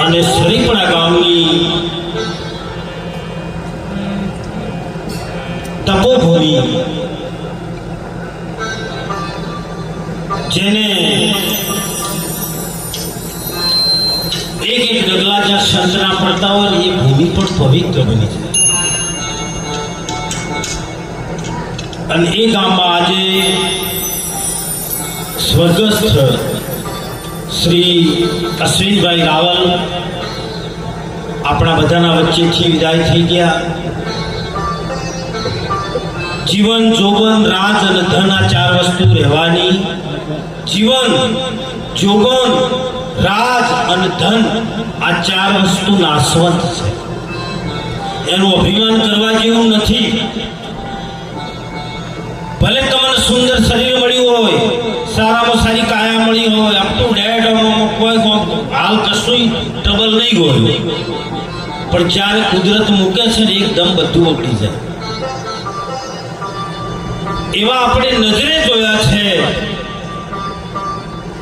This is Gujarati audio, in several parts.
અને સરીપડા ગામની તપોભૂમિ જેને એક ડગલા જ્યાં સંતના પડતા હોય એ ભૂમિ પણ પવિત્ર બની છે. અને એ ગામમાં આજે સ્વર્ગસ્થ શ્રી અશ્વિનભાઈ રાવલ આપણા બધાના વચ્ચેથી વિદાય થઈ ગયા. જીવન, જોગન, રાજ અને ધન આ ચાર વસ્તુ રહેવાની. જીવન, જોગન, રાજ અને ધન આ ચાર વસ્તુ નાશવંત છે. એનું અભિમાન કરવા જેવું નથી. ભલે તમને સુંદર શરીર મળ્યું હોય, સારામાં સારી કાયા મળી હોય, અપ ટુ ડેટ કોઈ હાલ કશું ટ્રબલ નહીં હોય, પણ જ્યારે કુદરત મૂકે છે ને એકદમ બધું ઉઠી જાય. એવા આપણે નજરે જોયા છે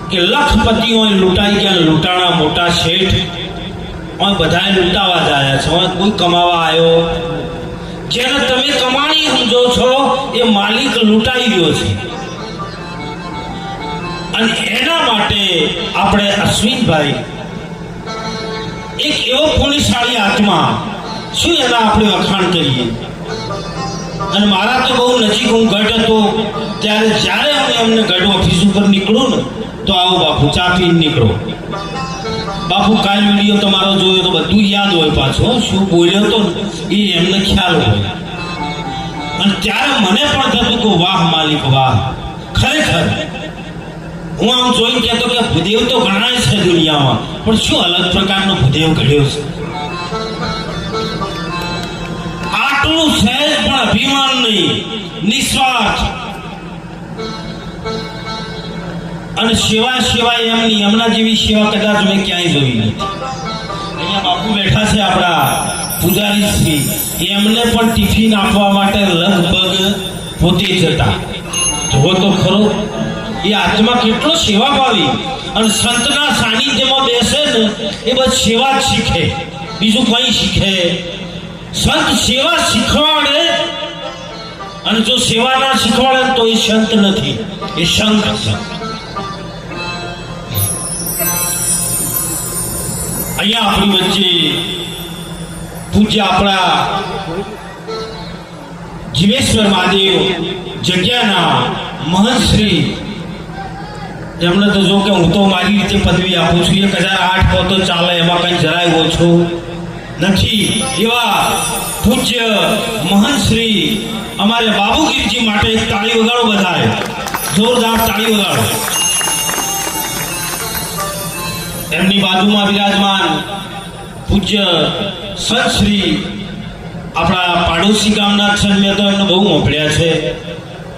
કે લખપતિ હોય લૂંટાઈ ગયા, લૂંટાણા મોટા શેઠ હોય બધાએ લૂંટાવા જ આવ્યા છે. હોય કોઈ કમાવા આવ્યો, જેને તમે કમાણી સમજો છો એ માલિક લૂંટાઈ ગયો છે. અને એના માટે આપણે અશ્વિનભાઈ એક એવો પુણ્યશાળી આત્મા, શું એના આપણે વખાણ કરીએ. અને મારા તો બહુ નજીક હું ગઢ હતો ત્યારે જ્યારે હું એમને ગઢ ઓફિસ ઉપર નીકળું ને તો આવો બાપુ ચા પીને નીકળો. બાપુ કાલ વિડીયો તમારો જોયો તો બધું યાદ હોય પાછું, શું બોલ્યો હતો ને એ એમને ખ્યાલ હોય. અને ત્યારે મને પણ થતું કે વાહ માલિક વાહ, ખરેખર હું આમ જોઈને કહેતો કે ભૂદેવ તો ઘણા છે દુનિયામાં, પણ શું અલગ પ્રકારનો ભૂદેવ ઘડ્યો છે. આટલું સહેજ પણ અભિમાન નહીં, નિસ્વાર્થ અને સેવા સિવાય એમની એમના જેવી સેવા કદાચ મેં ક્યાંય જોઈ નથી. અહીંયા બાપુ બેઠા છે આપણા પૂજારી શ્રી, એમને પણ ટિફિન આપવા માટે લગભગ પોતે જતા. જુઓ તો ખરો એ આત્મા કેટલો સેવાભાવી, અને સંતના સાનિધ્યમાં બેસે ને એ બસ સેવા જ શીખે. બીજું કંઈ શીખે. સંત સેવા શીખવાડે, અને જો સેવા ના શીખવાડે તો એ સંત નથી, એ સંત છે. અહીંયા આપણી વચ્ચે પૂજ્ય આપણા જીવેશ્વર મહાદેવ જગ્યાના મહંત શ્રી, એમને તો જો કે હું તો મારી રીતે પદવી આપું છું, 1008 કહો તો ચાલે, એમાં કંઈ જરાય ઓછું નથી. એવા પૂજ્ય મહંત શ્રી અમારે બાબુગીરજી માટે એક તાળી વગાડો, બધાએ જોરદાર તાળી વગાડો. એમની બાજુમાં વિરાજમાન પૂજ્ય સંત શ્રી આપણા પાડોશી ગામના છે. મેં તો એમને બહુ મોકલ્યા છે,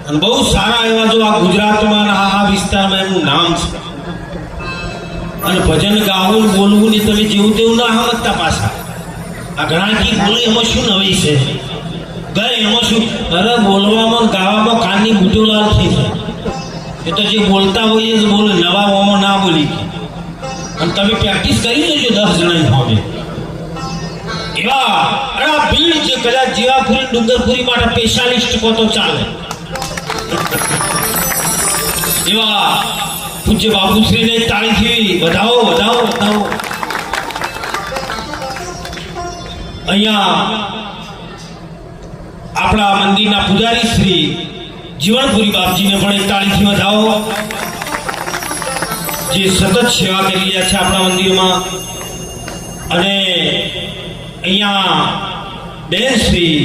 અને બહુ સારા એવા, જો આ ગુજરાતમાં આ વિસ્તારમાં એમનું નામ છે. અને ભજન ગાવું બોલવું ને તમે જેવું તેવું ના સમજતા પાછા. આ ઘણા ગીત બોલે એમાં શું નવી છે, ગઈ એમાં શું, અરે બોલવામાં ગાવામાં કાનની બુટીઓ લાલ થઈ જાય. એ તો જે બોલતા હોઈએ જ બોલે, નવા ઓમાં ના બોલી. અને તમે પ્રેક્ટિસ કરી લેજો 10 જણા સામે. એવા આ ભીડ જે કદાચ જીવાપુરી ડુંગરપુરી માટે સ્પેશિયાલિસ્ટ કહો તો ચાલે, એવા પૂજ્ય બાબુશ્રીને તાળીથી વધાવો વધાવો વધાવો. અહીંયા આપણા મંદિરના પૂજારી શ્રી જીવણપુરી બાપજીને પણ એક તાળીથી વધાવો, જે સતત સેવા કરી રહ્યા છે આપણા મંદિરમાં. અને અહીંયા બેન શ્રી,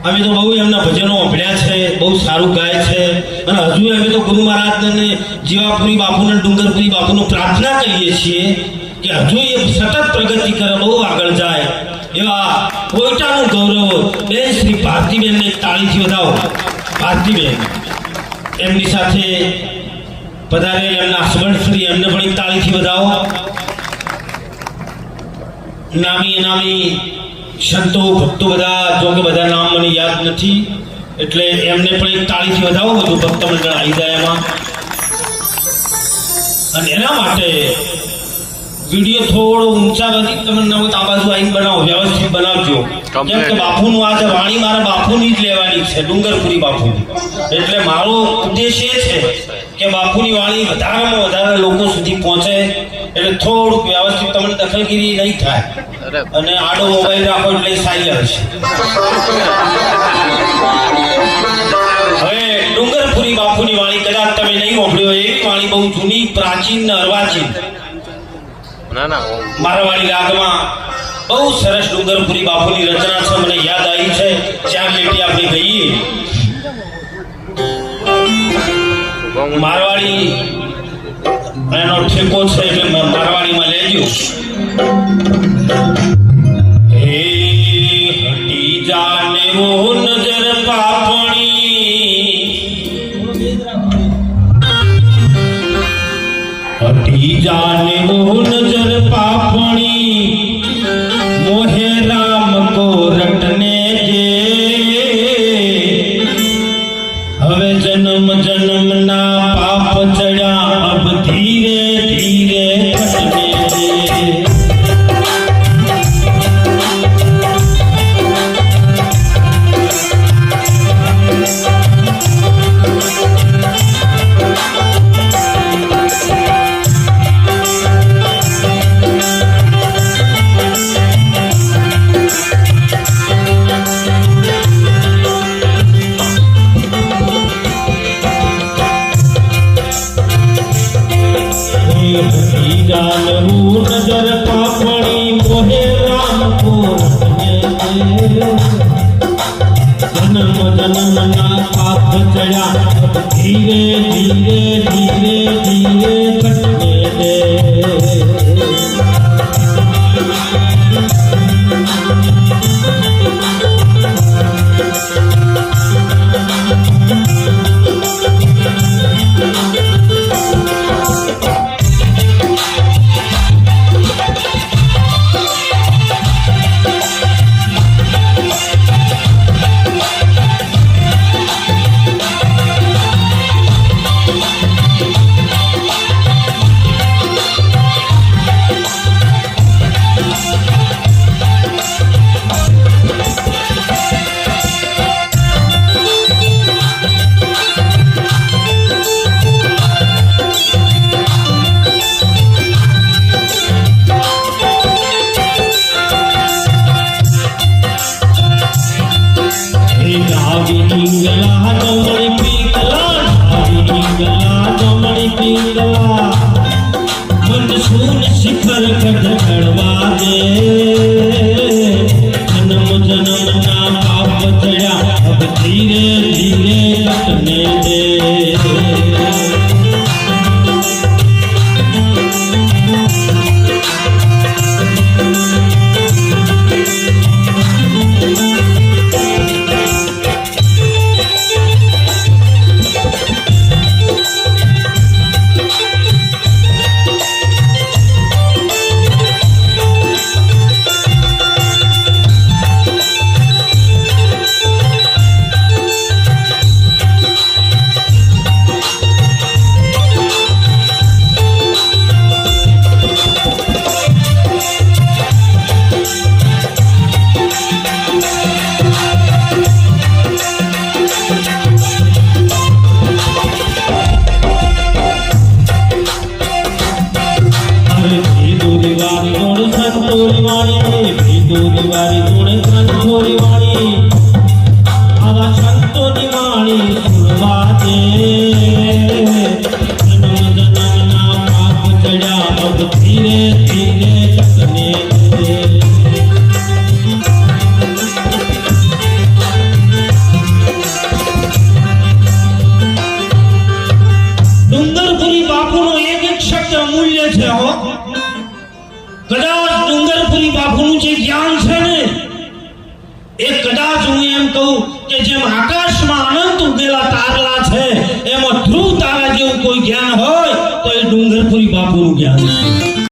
અમે તો બહુ એમના ભજનો સાંભળ્યા છે, બહુ સારું ગાય છે. અને હજુ અમે તો ગુરુ મહારાજને, જીવાપુરી બાપુને, ડુંગરપુરી બાપુને પ્રાર્થના કરીએ છીએ કે હજુ એ સતત પ્રગતિ કરે, બહુ આગળ જાય. એવા કોઈટાનું ગૌરવ બેન શ્રી ભારતીબેનને તાળીથી વધાવો. ભારતીબેન એમની સાથે પધારે એમના હસબન્ડ શ્રી, એમને પણ એક તાળીથી વધાવો. નામી નામી સંતો ભક્તો બધા, જો કે બધા નામ મને યાદ નથી, એટલે એમને પણ એક તાળીથી વધાવો. બધું ભક્ત મંડળ આવી જાય એમાં. અને એના માટે વિડીયો થોડો ઊંચા વધી તમે નવો આ બાજુ આવીને બનાવો, વ્યવસ્થિત બનાવજો. કેમ કે બાપુનું આજે વાણી મારે બાપુની જ લેવાની છે, ડુંગરપુરી બાપુની. એટલે મારો ઉદ્દેશ એ છે કે બાપુની વાણી વધારેમાં વધારે લોકો સુધી પહોંચે, એટલે થોડુંક વ્યવસ્થિત તમને દખલગીરી નહીં થાય. અને આડો મોબાઈલ રાખો એટલે સાયલન્સ. હવે ડુંગરપુરી બાપુની વાણી કદાચ તમે નહીં સાંભળ્યો, એવી વાણી બહુ જૂની, પ્રાચીન ને અર્વાચીન મારવાડી રાગમાં બહુ સરસ ડુંગરપુરી બાપુની રચના છે. મને યાદ આવી છે, 4 લીટી આપણે ગઈએ. મારવાડી એનો ઠેકો છે, એટલે મારવાડીમાં લેજો. હે હટી જાને વો નજર પાપણી, હટી જાને વો નજર પાપણી, મોહે રામ કો રટને દે. હવે જન્મ જન્મ ના પાપ ચડ્યા, અબ ધીરે ધીરે ઘટને દે. નજર પાપણી, મોહે રામ કો રટને દે. જન્મ જન્મ ના પાપ ચડ્યા, અબ ધીરે ધીરે ધીરે ધીરે ઘટને દે. દોરી વાળી જોડે ત્રણ છોરી વાળી આવા સંતોની વાણી સુરવા દે જન્મ જન્મના પાપ ચડ્યા અબ ધીરે ધીરે ટકને દે ડુંગરપુરી બાપુનો એક એક શબ્દ અમૂલ્ય છે હો કદાચ ડુંગરપુરી બાપુનું જે જ્ઞાન છે ને એ કદાચ હું એમ કહું કે જેમ આકાશમાં અનંત ઉગેલા તારલા છે એમાં ધ્રુવ તારા જેવું કોઈ જ્ઞાન હોય તો એ ડુંગરપુરી બાપુનું જ્ઞાન છે